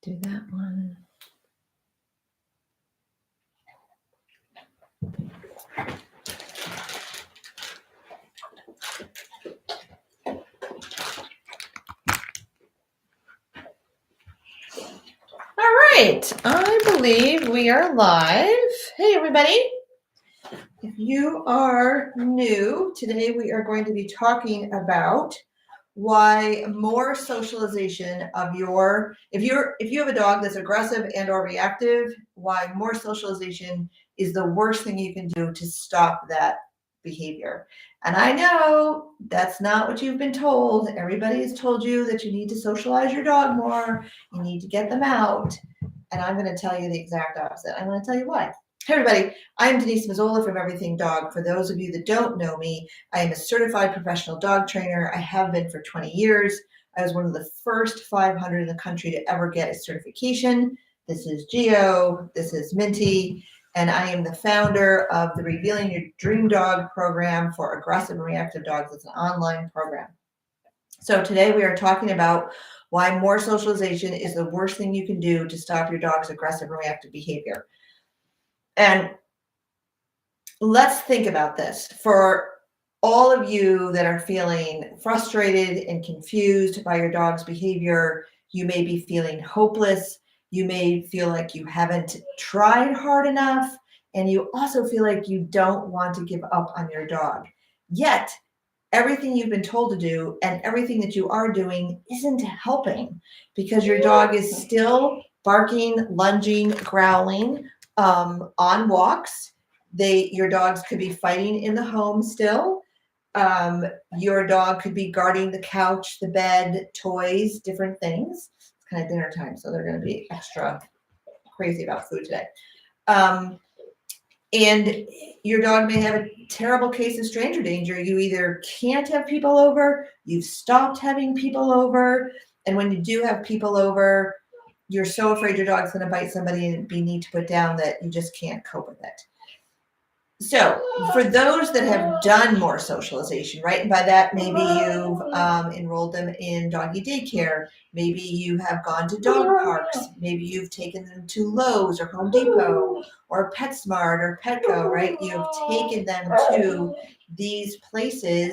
do that one. All right, I believe we are live. Hey, everybody. If you are new, today we are going to be talking about why more socialization of your, if you have a dog that's aggressive and or reactive, why more socialization is the worst thing you can do to stop that behavior. And I know that's not what you've been told. Everybody has told you that you need to socialize your dog more, you need to get them out. And I'm going to tell you the exact opposite. I'm going to tell you why. Hey everybody, I'm Denise Mazzola from Everything Dog. For those of you that don't know me, I am a certified professional dog trainer. I have been for 20 years. I was one of the first 500 in the country to ever get a certification. This is Geo, this is Minty, and I am the founder of the Revealing Your Dream Dog program for aggressive and reactive dogs. It's an online program. So today we are talking about why more socialization is the worst thing you can do to stop your dog's aggressive and reactive behavior. And let's think about this. For all of you that are feeling frustrated and confused by your dog's behavior, you may be feeling hopeless. You may feel like you haven't tried hard enough. And you also feel like you don't want to give up on your dog. Yet, everything you've been told to do and everything that you are doing isn't helping because your dog is still barking, lunging, growling on walks. Your dogs could be fighting in the home still. Your dog could be guarding the couch, the bed, toys, different things. It's kind of dinner time, so they're going to be extra crazy about food today. And your dog may have a terrible case of stranger danger. You either can't have people over, you've stopped having people over, and when you do have people over, you're so afraid your dog's going to bite somebody and be need to put down that you just can't cope with it. So for those that have done more socialization, right? And by that, maybe you've enrolled them in doggy daycare. Maybe you have gone to dog parks. Maybe you've taken them to Lowe's or Home Depot or PetSmart or Petco, right? You've taken them to these places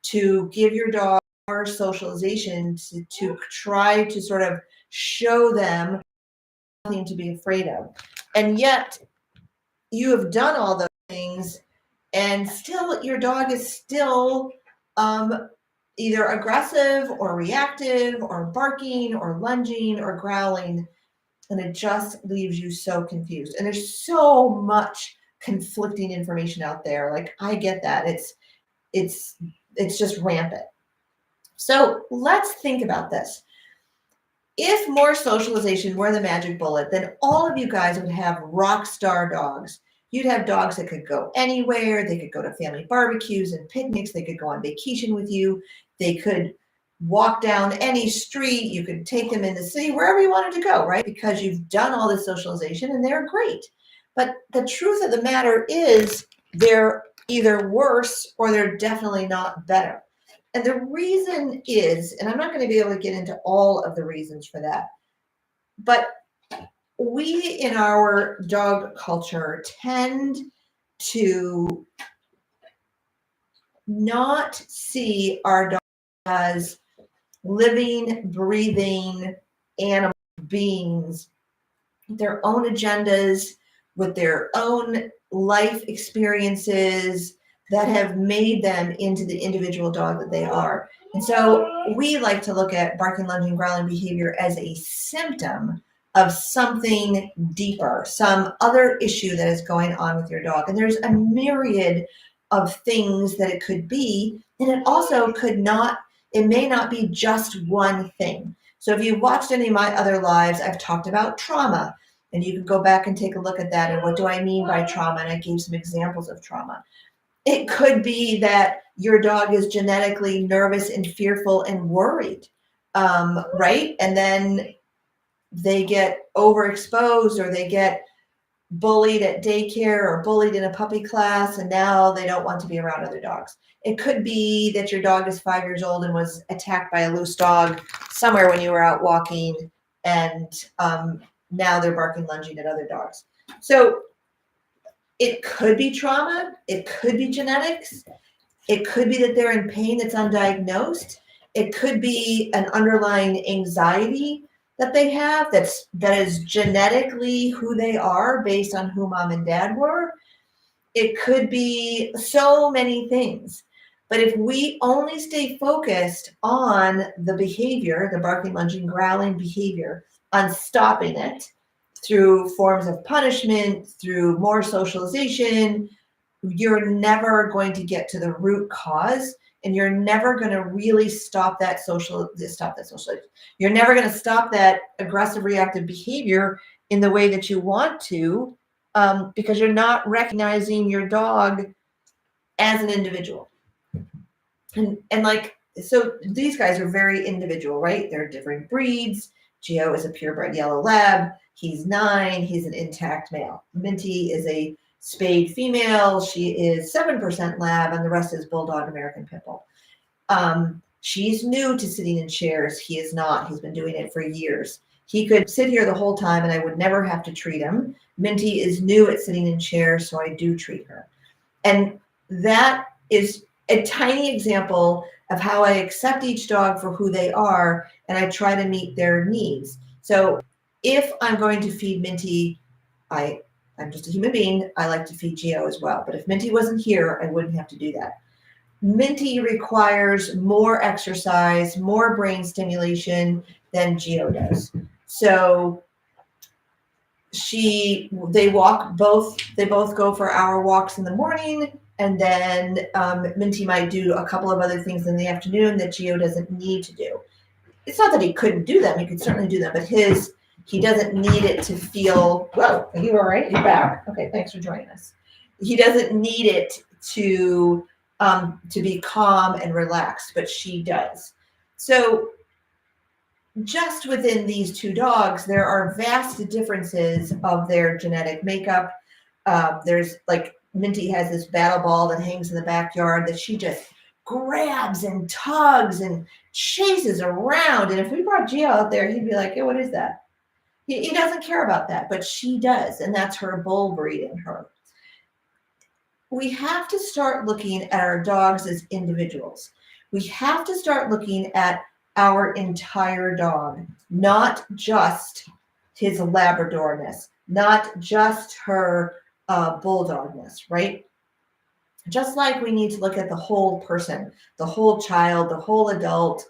to give your dog more socialization, to try to sort of show them nothing to be afraid of. And yet you have done all those things and still your dog is still either aggressive or reactive or barking or lunging or growling, and it just leaves you so confused. And there's so much conflicting information out there. Like, I get that. It's just rampant. So let's think about this. If more socialization were the magic bullet, then all of you guys would have rock star dogs. You'd have dogs that could go anywhere. They could go to family barbecues and picnics. They could go on vacation with you. They could walk down any street. You could take them in the city, wherever you wanted to go, right? Because you've done all this socialization and they're great. But the truth of the matter is they're either worse or they're definitely not better. And the reason is, and I'm not going to be able to get into all of the reasons for that, but we in our dog culture tend to not see our dogs as living, breathing animal beings, their own agendas, with their own life experiences that have made them into the individual dog that they are. And so we like to look at barking, lunging, growling behavior as a symptom of something deeper, some other issue that is going on with your dog. And there's a myriad of things that it could be. And it also it may not be just one thing. So if you've watched any of my other lives, I've talked about trauma. And you can go back and take a look at that. And what do I mean by trauma? And I gave some examples of trauma. It could be that your dog is genetically nervous and fearful and worried, right? And then they get overexposed or they get bullied at daycare or bullied in a puppy class, and now they don't want to be around other dogs. It could be that your dog is 5 years old and was attacked by a loose dog somewhere when you were out walking, and now they're barking, lunging at other dogs. So it could be trauma, it could be genetics, it could be that they're in pain that's undiagnosed, it could be an underlying anxiety that they have that is genetically who they are based on who mom and dad were. It could be so many things. But if we only stay focused on the behavior, the barking, lunging, growling behavior, on stopping it through forms of punishment, through more socialization, you're never going to get to the root cause, and you're never going to really stop that social. You're never going to stop that aggressive reactive behavior in the way that you want to, because you're not recognizing your dog as an individual. And like, so these guys are very individual, right? They're different breeds. Geo is a purebred yellow lab. He's 9. He's an intact male. Minty is a spayed female. She is 7% lab, and the rest is bulldog American pit bull. She's new to sitting in chairs. He is not. He's been doing it for years. He could sit here the whole time, and I would never have to treat him. Minty is new at sitting in chairs, so I do treat her. And that is a tiny example of how I accept each dog for who they are, and I try to meet their needs. So if I'm going to feed Minty, I'm just a human being, I like to feed Geo as well. But if Minty wasn't here, I wouldn't have to do that. Minty requires more exercise, more brain stimulation than Geo does. So they both go for hour walks in the morning, and then Minty might do a couple of other things in the afternoon that Geo doesn't need to do. It's not that he couldn't do them, he could certainly do them, but he doesn't need it to feel, whoa, are you all right? You're back? Okay, thanks for joining us. He doesn't need it to be calm and relaxed, but she does. So just within these two dogs, there are vast differences of their genetic makeup. There's like, Minty has this battle ball that hangs in the backyard that she just grabs and tugs and chases around. And if we brought Geo out there, he'd be like, hey, what is that? He doesn't care about that, but she does. And that's her bull breed in her. We have to start looking at our dogs as individuals. We have to start looking at our entire dog, not just his Labradorness, not just her bulldogness, right? Just like we need to look at the whole person, the whole child, the whole adult,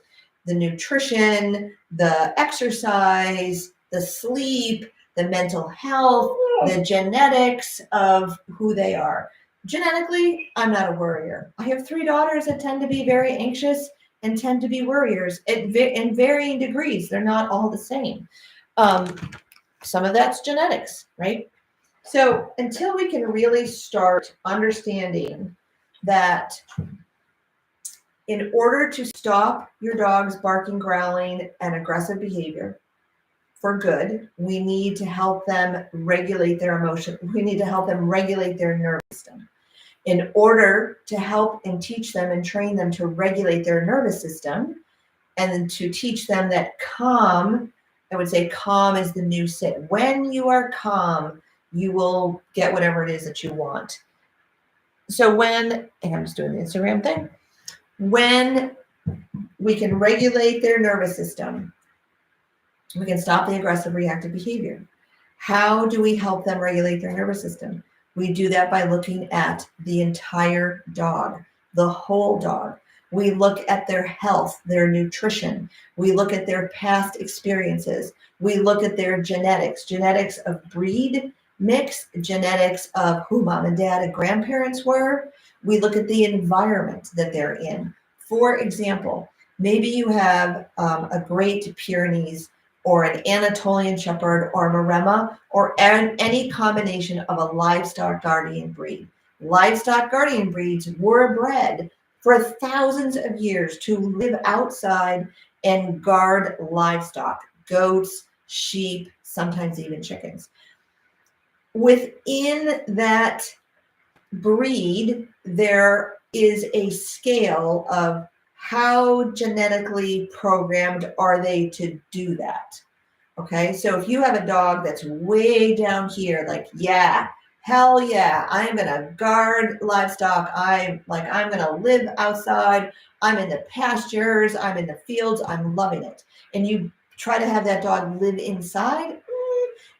the nutrition, the exercise, the sleep, the mental health, the genetics of who they are. Genetically, I'm not a worrier. I have 3 daughters that tend to be very anxious and tend to be worriers in varying degrees. They're not all the same. Some of that's genetics, right? So until we can really start understanding that in order to stop your dog's barking, growling, and aggressive behavior for good, we need to help them regulate their emotion. We need to help them regulate their nervous system. In order to help and teach them and train them to regulate their nervous system, and to teach them that calm, I would say calm is the new sit. When you are calm, you will get whatever it is that you want. So and I'm just doing the Instagram thing, when we can regulate their nervous system, we can stop the aggressive reactive behavior. How do we help them regulate their nervous system? We do that by looking at the entire dog, the whole dog. We look at their health, their nutrition. We look at their past experiences. We look at their genetics of breed mix, genetics of who mom and dad and grandparents were. We look at the environment that they're in. For example, maybe you have a Great Pyrenees or an Anatolian Shepherd or a Maremma or any combination of a livestock guardian breed. Livestock guardian breeds were bred for thousands of years to live outside and guard livestock, goats, sheep, sometimes even chickens. Within that breed, there is a scale of how genetically programmed are they to do that. Okay, so if you have a dog that's way down here, like, yeah, hell yeah, I'm gonna guard livestock. I'm gonna live outside. I'm in the pastures. I'm in the fields. I'm loving it. And you try to have that dog live inside.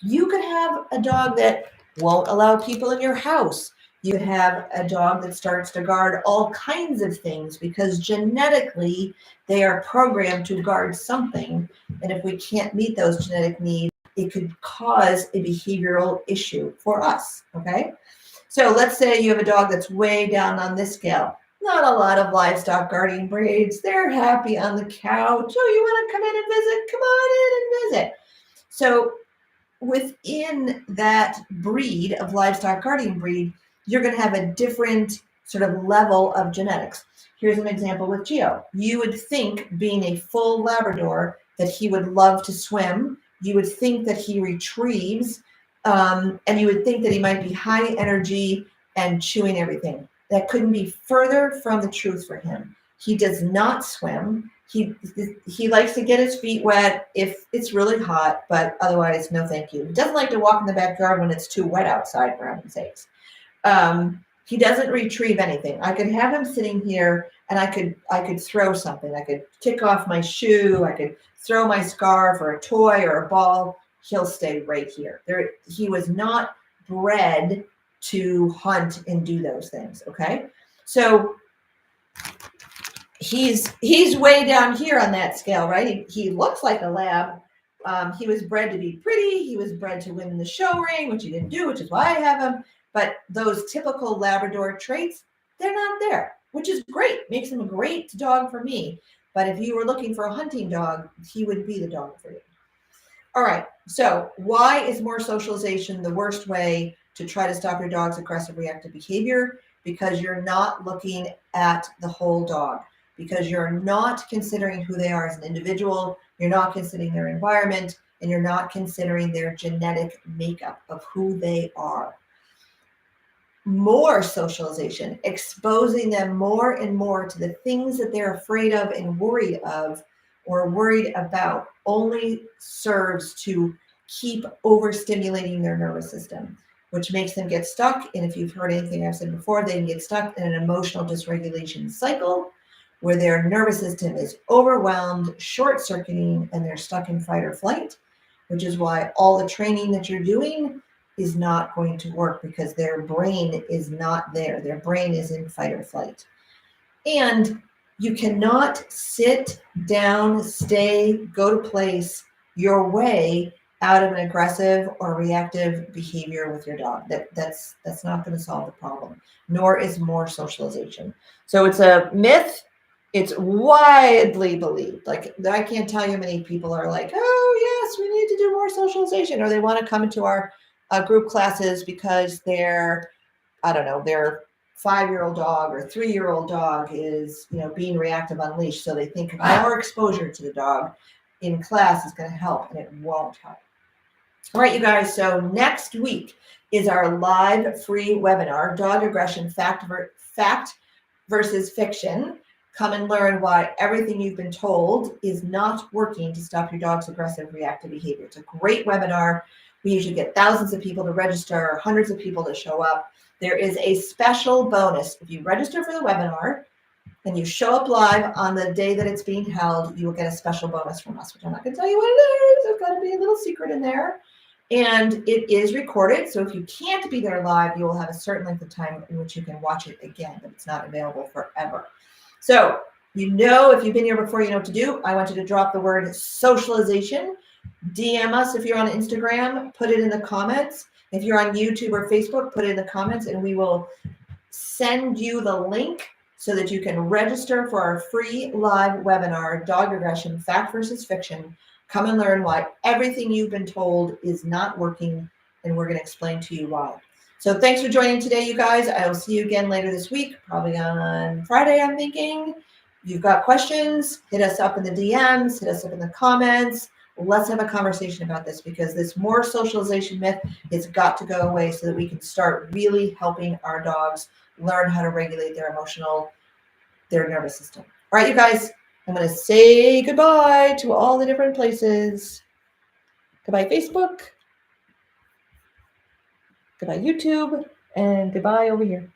You could have a dog that won't allow people in your house. You have a dog that starts to guard all kinds of things because genetically they are programmed to guard something. And if we can't meet those genetic needs, it could cause a behavioral issue for us. Okay. So let's say you have a dog that's way down on this scale. Not a lot of livestock guarding breeds. They're happy on the couch. Oh, you want to come in and visit? Come on in and visit. So within that breed of livestock guarding breed, you're going to have a different sort of level of genetics. Here's an example with Geo. You would think, being a full Labrador, that he would love to swim. You would think that he retrieves, and you would think that he might be high energy and chewing everything. That couldn't be further from the truth for him. He does not swim. He likes to get his feet wet if it's really hot, but otherwise, no thank you. He doesn't like to walk in the backyard when it's too wet outside, for heaven's sakes. He doesn't retrieve anything. I could have him sitting here and I could throw something. I could kick off my shoe. I could throw my scarf or a toy or a ball. He'll stay right here. He was not bred to hunt and do those things. Okay. So he's way down here on that scale, right? He looks like a lab. He was bred to be pretty. He was bred to win in the show ring, which he didn't do, which is why I have him. But those typical Labrador traits, they're not there, which is great. Makes him a great dog for me. But if you were looking for a hunting dog, he would be the dog for you. All right. So why is more socialization the worst way to try to stop your dog's aggressive reactive behavior? Because you're not looking at the whole dog. Because you're not considering who they are as an individual, you're not considering their environment, and you're not considering their genetic makeup of who they are. More socialization, exposing them more and more to the things that they're afraid of and worried of or worried about, only serves to keep overstimulating their nervous system, which makes them get stuck. And if you've heard anything I've said before, they can get stuck in an emotional dysregulation cycle where their nervous system is overwhelmed, short-circuiting, and they're stuck in fight or flight, which is why all the training that you're doing is not going to work because their brain is not there. Their brain is in fight or flight. And you cannot sit down, stay, go to place your way out of an aggressive or reactive behavior with your dog. That's not going to solve the problem, nor is more socialization. So it's a myth. It's widely believed. Like, I can't tell you how many people are like, oh, yes, we need to do more socialization, or they want to come into our group classes because their 5-year-old dog or 3-year-old dog is, being reactive on leash. So they think more exposure to the dog in class is going to help, and it won't help. All right, you guys. So next week is our live free webinar, Dog Aggression Fact versus Fiction. Come and learn why everything you've been told is not working to stop your dog's aggressive reactive behavior. It's a great webinar. We usually get thousands of people to register, hundreds of people to show up. There is a special bonus. If you register for the webinar and you show up live on the day that it's being held, you will get a special bonus from us, which I'm not going to tell you what it is. There's got to be a little secret in there. And it is recorded. So if you can't be there live, you will have a certain length of time in which you can watch it again, but it's not available forever. So, if you've been here before, you know what to do. I want you to drop the word socialization. DM us if you're on Instagram, put it in the comments. If you're on YouTube or Facebook, put it in the comments, and we will send you the link so that you can register for our free live webinar, Dog Aggression, Fact versus Fiction. Come and learn why everything you've been told is not working, and we're going to explain to you why. So thanks for joining today, you guys. I will see you again later this week, probably on Friday, I'm thinking. If you've got questions, hit us up in the DMs, hit us up in the comments. Let's have a conversation about this, because this more socialization myth has got to go away so that we can start really helping our dogs learn how to regulate their nervous system. All right, you guys, I'm going to say goodbye to all the different places. Goodbye, Facebook. Goodbye, YouTube. And goodbye over here.